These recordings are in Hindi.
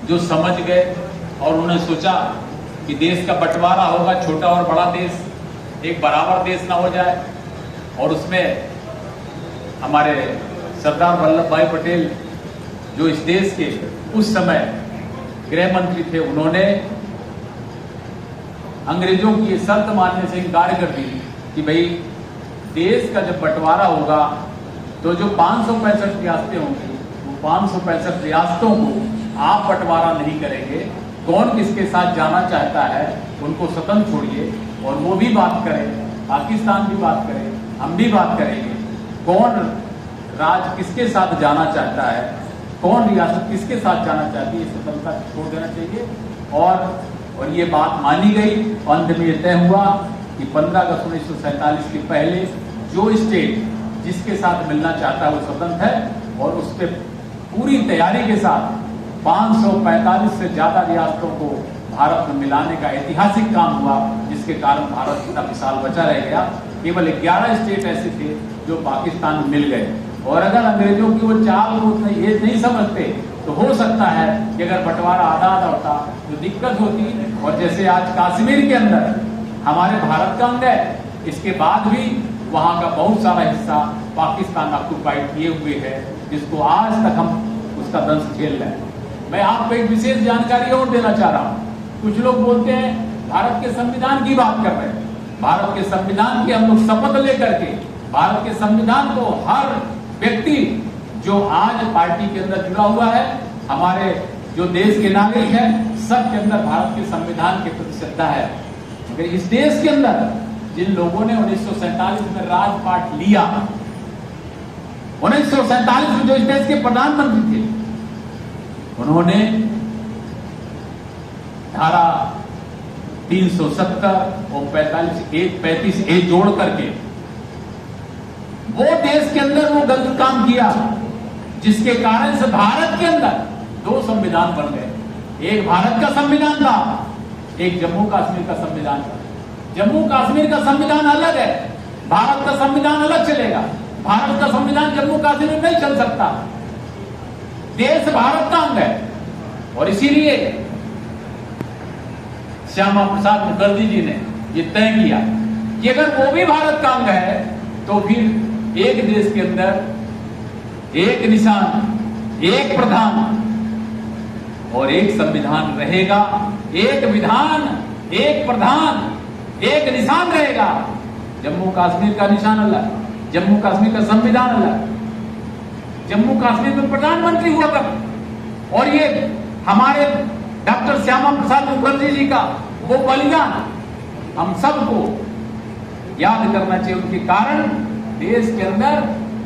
जो समझ गए और उन्होंने सोचा कि देश का बंटवारा होगा, छोटा और बड़ा देश एक बराबर देश ना हो जाए, और उसमें हमारे सरदार वल्लभ भाई पटेल जो इस देश के उस समय गृह मंत्री थे, उन्होंने अंग्रेजों की ये शर्त मानने से इनकार कर दी कि भाई देश का जब बंटवारा होगा तो जो 565 रियासतें होंगी, वो 565 रियासतों को आप बंटवारा नहीं करेंगे। कौन किसके साथ जाना चाहता है उनको स्वतंत्र छोड़िए, और वो भी बात करें, पाकिस्तान भी बात करे, हम भी बात करेंगे। कौन राज्य किसके साथ जाना चाहता है, कौन रियासत किसके साथ जाना चाहती है, स्वतंत्रता छोड़ देना चाहिए। और ये बात मानी गई। अंत में यह तय हुआ कि 15 अगस्त 1947 के पहले जो स्टेट जिसके साथ मिलना चाहता है वो स्वतंत्र है, और उस पर पूरी तैयारी के साथ 545 से ज्यादा रियासतों को भारत में मिलाने का ऐतिहासिक काम हुआ, जिसके कारण भारत इतना विशाल बचा रह गया। केवल 11 स्टेट ऐसे थे जो पाकिस्तान में मिल गए। और अगर अंग्रेजों की वो चाल को ये नहीं समझते तो हो सकता है कि अगर बंटवारा आधा आधा होता तो दिक्कत होती। और जैसे आज कश्मीर के अंदर हमारे भारत का अंग है, इसके बाद भी वहां का बहुत सारा हिस्सा पाकिस्तान ऑक्युपाइड किए हुए है, जिसको आज तक हम उसका दंश झेल रहे हैं। मैं आपको एक विशेष जानकारी और देना चाह रहा हूं। कुछ लोग बोलते हैं भारत के संविधान की बात कर रहे हैं। भारत के संविधान की हम लोग शपथ लेकर के भारत के संविधान को हर व्यक्ति जो आज पार्टी के अंदर जुड़ा हुआ है, हमारे जो देश के नागरिक हैं, सबके अंदर भारत के संविधान के प्रति श्रद्धा है। मगर इस देश के अंदर जिन लोगों ने 1947 में राजपाट लिया, 1947 में जो इस देश के प्रधानमंत्री थे, उन्होंने धारा 370 और 35A जोड़ करके वो देश के अंदर वो गलत काम किया, जिसके कारण से भारत के अंदर 2 संविधान बन गए। एक भारत का संविधान था, एक जम्मू कश्मीर का संविधान था। जम्मू कश्मीर का संविधान अलग है, भारत का संविधान अलग चलेगा। भारत का संविधान जम्मू कश्मीर में नहीं चल सकता। देश भारत का अंग है, और इसीलिए श्यामा प्रसाद मुखर्जी जी ने ये तय किया कि अगर वो भी भारत का अंग है तो फिर एक देश के अंदर एक निशान, एक प्रधान और एक संविधान रहेगा। एक विधान, एक प्रधान, एक निशान रहेगा। जम्मू कश्मीर का निशान अलग, जम्मू कश्मीर का संविधान अलग। जम्मू कश्मीर में प्रधानमंत्री हुआ कर, और ये हमारे डॉक्टर श्यामा प्रसाद मुखर्जी जी का वो बलिदान हम सबको याद करना चाहिए। उनके कारण देश के अंदर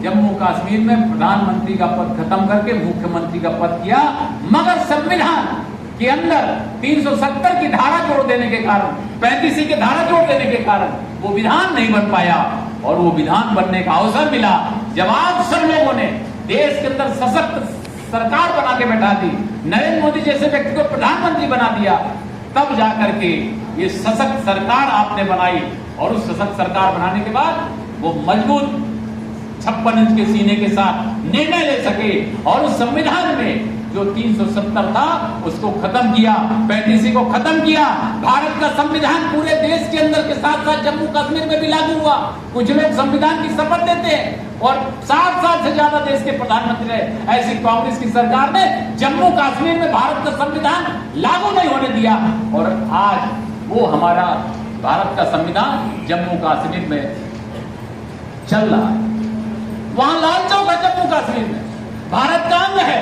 जम्मू कश्मीर में प्रधानमंत्री का पद खत्म करके मुख्यमंत्री का पद किया, मगर संविधान के अंदर 370 की धारा जोड़ देने के कारण, 35C की धारा जोड़ देने के कारण वो विधान नहीं बन पाया। और वो विधान बनने का अवसर मिला जब आप सब लोगों ने देश के अंदर सशक्त सरकार बना के बैठा दी, नरेंद्र मोदी जैसे व्यक्ति को प्रधानमंत्री बना दिया, तब जाकर के ये सशक्त सरकार आपने बनाई। और उस सशक्त सरकार बनाने के बाद वो मजबूत 56 इंच के सीने के साथ निर्णय ले सके, और उस संविधान में जो 370 था उसको खत्म किया, 35C को खत्म किया। भारत का संविधान पूरे देश के अंदर के साथ साथ जम्मू कश्मीर में भी लागू हुआ। कुछ लोग संविधान की शपथ देते हैं और 60 साल से ज्यादा देश के प्रधानमंत्री रहे। ऐसी कांग्रेस की सरकार ने जम्मू कश्मीर में भारत का संविधान लागू नहीं होने दिया, और आज वो हमारा भारत का संविधान जम्मू कश्मीर में चल रहा है। वहां लाल चौक है जम्मू कश्मीर में, भारत का अंग है,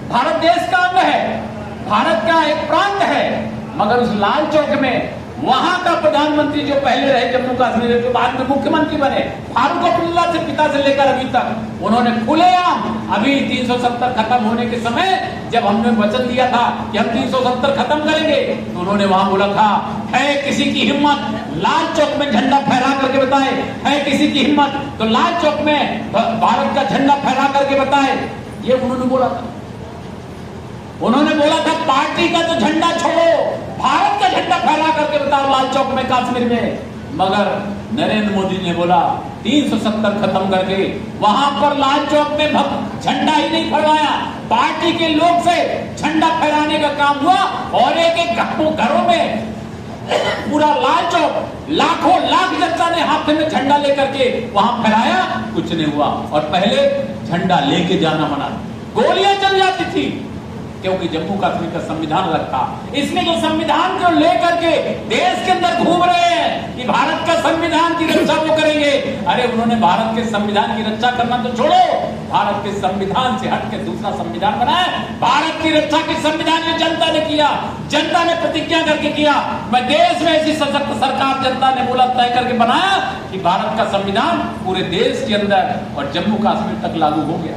भारत देश का अंग है, भारत का एक प्रांत है। मगर उस लाल चौक में वहां का प्रधानमंत्री जो पहले रहे जम्मू कश्मीर, जो बाद में मुख्यमंत्री बने, फारूक अब्दुल्ला से पिता से लेकर अभी तक, उन्होंने खुलेआम अभी 370 खत्म होने के समय जब हमने वचन दिया था कि हम 370 खत्म करेंगे, तो उन्होंने वहां बोला था, है किसी की हिम्मत लाल चौक में झंडा फहरा करके बताए, है किसी की हिम्मत तो लाल चौक में भारत का झंडा फहरा करके बताए। ये उन्होंने बोला था। उन्होंने बोला था पार्टी का तो झंडा छोड़ो, भारत का झंडा फहरा करके बताओ लाल चौक में कश्मीर में। मगर नरेंद्र मोदी ने बोला 370 खत्म करके वहां पर लाल चौक में झंडा ही नहीं फहराया, पार्टी के लोग से झंडा फहराने का काम हुआ और एक एक घरों में पूरा लाल चौक लाखों लाख जनता ने हाथ में झंडा लेकर के वहां फहराया, कुछ नहीं हुआ। और पहले झंडा लेके जाना मना, गोलियां चल जाती थी, क्योंकि जम्मू कश्मीर का संविधान रखा। इसलिए जो संविधान को लेकर के देश के अंदर घूम रहे हैं कि भारत का संविधान की रक्षा वो करेंगे, अरे उन्होंने भारत के संविधान की रक्षा करना तो छोड़ो, भारत के संविधान से हट के दूसरा संविधान बनाया। भारत की रक्षा की संविधान में जनता ने किया, जनता ने प्रतिज्ञा करके किया। मैं देश में ऐसी सशक्त सरकार जनता ने बोला तय करके बनाया कि भारत का संविधान पूरे देश के अंदर और जम्मू कश्मीर तक लागू हो गया।